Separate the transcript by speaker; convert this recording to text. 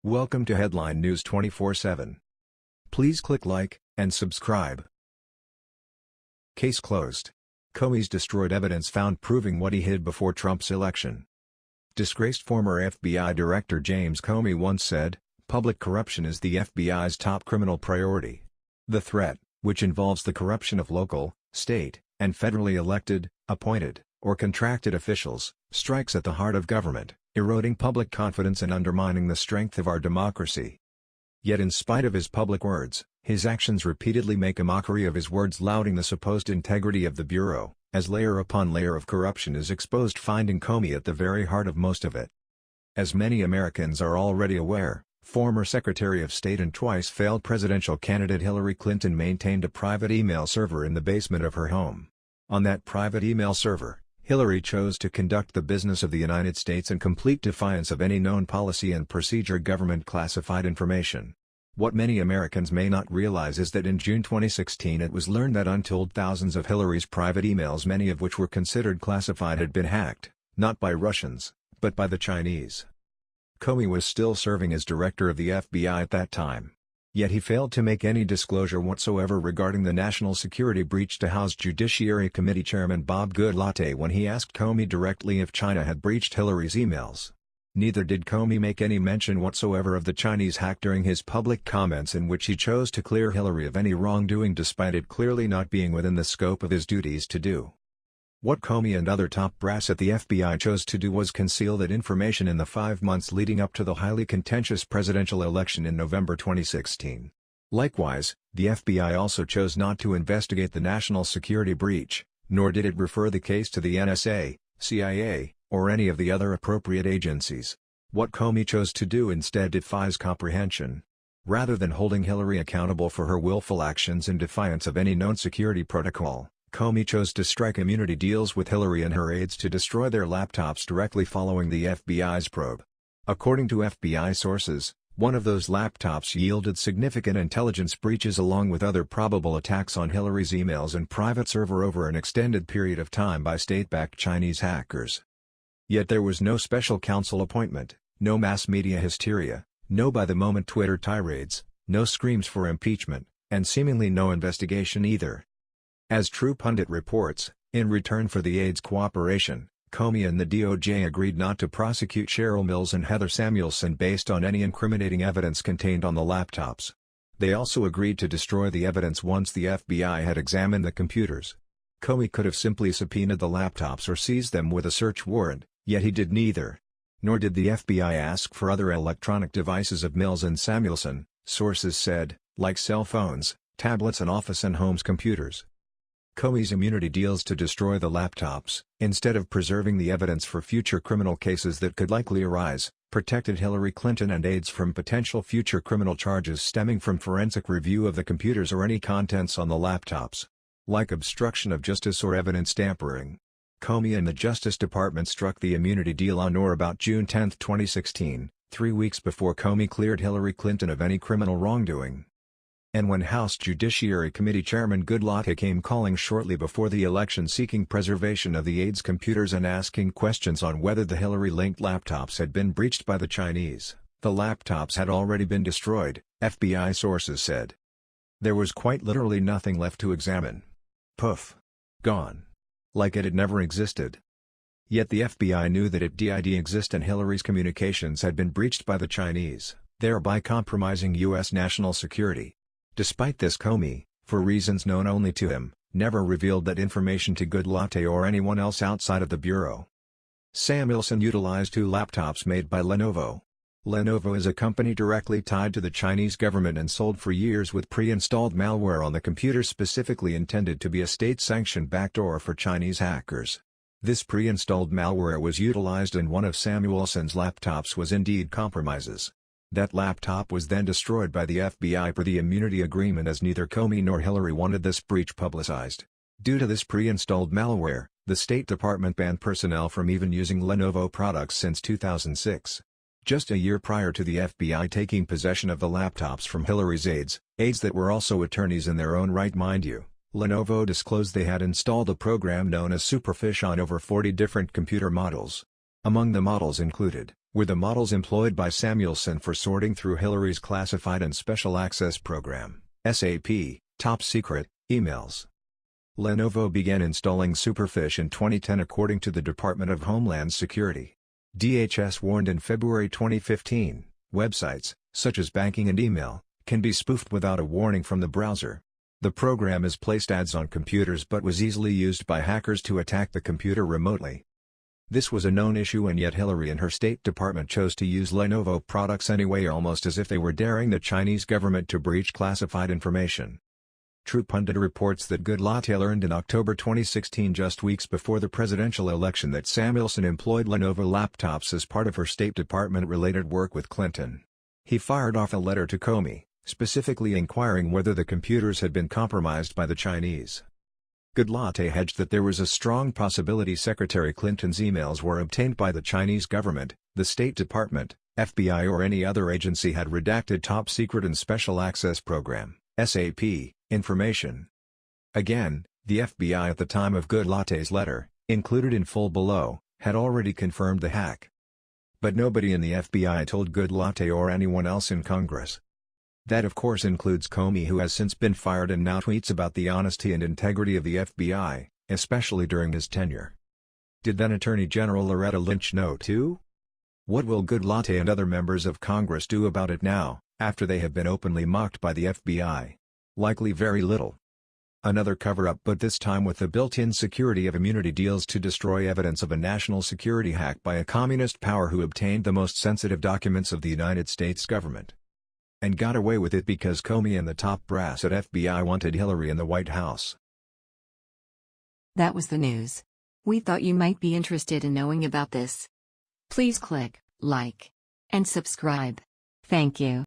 Speaker 1: Welcome to Headline News 24/7. Please click like and subscribe. Case closed. Comey's destroyed evidence found proving what he hid before Trump's election. Disgraced former FBI Director James Comey once said, "Public corruption is the FBI's top criminal priority. The threat, which involves the corruption of local, state, and federally elected, appointed, or contracted officials, strikes at the heart of government, eroding public confidence and undermining the strength of our democracy." Yet in spite of his public words, his actions repeatedly make a mockery of his words, lauding the supposed integrity of the Bureau, as layer upon layer of corruption is exposed, finding Comey at the very heart of most of it. As many Americans are already aware, former Secretary of State and twice failed presidential candidate Hillary Clinton maintained a private email server in the basement of her home. On that private email server, Hillary chose to conduct the business of the United States in complete defiance of any known policy and procedure, government classified information. What many Americans may not realize is that in June 2016 it was learned that untold thousands of Hillary's private emails, many of which were considered classified, had been hacked, not by Russians, but by the Chinese. Comey was still serving as director of the FBI at that time. Yet he failed to make any disclosure whatsoever regarding the national security breach to House Judiciary Committee Chairman Bob Goodlatte when he asked Comey directly if China had breached Hillary's emails. Neither did Comey make any mention whatsoever of the Chinese hack during his public comments, in which he chose to clear Hillary of any wrongdoing despite it clearly not being within the scope of his duties to do. What Comey and other top brass at the FBI chose to do was conceal that information in the 5 months leading up to the highly contentious presidential election in November 2016. Likewise, the FBI also chose not to investigate the national security breach, nor did it refer the case to the NSA, CIA, or any of the other appropriate agencies. What Comey chose to do instead defies comprehension. Rather than holding Hillary accountable for her willful actions in defiance of any known security protocol, Comey chose to strike immunity deals with Hillary and her aides to destroy their laptops directly following the FBI's probe. According to FBI sources, one of those laptops yielded significant intelligence breaches along with other probable attacks on Hillary's emails and private server over an extended period of time by state-backed Chinese hackers. Yet there was no special counsel appointment, no mass media hysteria, no by-the-moment Twitter tirades, no screams for impeachment, and seemingly no investigation either. As True Pundit reports, in return for the aides' cooperation, Comey and the DOJ agreed not to prosecute Cheryl Mills and Heather Samuelson based on any incriminating evidence contained on the laptops. They also agreed to destroy the evidence once the FBI had examined the computers. Comey could have simply subpoenaed the laptops or seized them with a search warrant, yet he did neither. Nor did the FBI ask for other electronic devices of Mills and Samuelson, sources said, like cell phones, tablets and office and homes computers. Comey's immunity deals to destroy the laptops, instead of preserving the evidence for future criminal cases that could likely arise, protected Hillary Clinton and aides from potential future criminal charges stemming from forensic review of the computers or any contents on the laptops. Like obstruction of justice or evidence tampering, Comey and the Justice Department struck the immunity deal on or about June 10, 2016, 3 weeks before Comey cleared Hillary Clinton of any criminal wrongdoing. And when House Judiciary Committee Chairman Goodlatte came calling shortly before the election seeking preservation of the aides' computers and asking questions on whether the Hillary-linked laptops had been breached by the Chinese, the laptops had already been destroyed, FBI sources said. There was quite literally nothing left to examine. Poof. Gone. Like it had never existed. Yet the FBI knew that it did exist and Hillary's communications had been breached by the Chinese, thereby compromising U.S. national security. Despite this, Comey, for reasons known only to him, never revealed that information to Goodlatte or anyone else outside of the Bureau. Samuelson utilized 2 laptops made by Lenovo. Lenovo is a company directly tied to the Chinese government and sold for years with pre-installed malware on the computers specifically intended to be a state-sanctioned backdoor for Chinese hackers. This pre-installed malware was utilized in one of Samuelson's laptops was indeed compromises. That laptop was then destroyed by the FBI per the immunity agreement as neither Comey nor Hillary wanted this breach publicized. Due to this pre-installed malware, the State Department banned personnel from even using Lenovo products since 2006. Just a year prior to the FBI taking possession of the laptops from Hillary's aides that were also attorneys in their own right, mind you, Lenovo disclosed they had installed a program known as Superfish on over 40 different computer models. Among the models included were the models employed by Samuelson for sorting through Hillary's classified and special access program, SAP, top secret, emails. Lenovo began installing Superfish in 2010 according to the Department of Homeland Security. DHS warned in February 2015, websites, such as banking and email, can be spoofed without a warning from the browser. The program has placed ads on computers but was easily used by hackers to attack the computer remotely. This was a known issue, and yet Hillary and her State Department chose to use Lenovo products anyway, almost as if they were daring the Chinese government to breach classified information. True Pundit reports that Good Latte learned in October 2016, just weeks before the presidential election, that Samuelson employed Lenovo laptops as part of her State Department-related work with Clinton. He fired off a letter to Comey, specifically inquiring whether the computers had been compromised by the Chinese. Good Latte hedged that there was a strong possibility Secretary Clinton's emails were obtained by the Chinese government, the State Department, FBI, or any other agency had redacted Top Secret and Special Access Program, SAP, information. Again, the FBI at the time of Good Latte's letter, included in full below, had already confirmed the hack. But nobody in the FBI told Good Latte or anyone else in Congress. That of course includes Comey, who has since been fired and now tweets about the honesty and integrity of the FBI, especially during his tenure. Did then Attorney General Loretta Lynch know too? What will Good Latte and other members of Congress do about it now, after they have been openly mocked by the FBI? Likely very little. Another cover-up, but this time with the built-in security of immunity deals to destroy evidence of a national security hack by a communist power who obtained the most sensitive documents of the United States government. And got away with it because Comey and the top brass at FBI wanted Hillary in the White House.
Speaker 2: That was the news. We thought you might be interested in knowing about this. Please click like and subscribe. Thank you.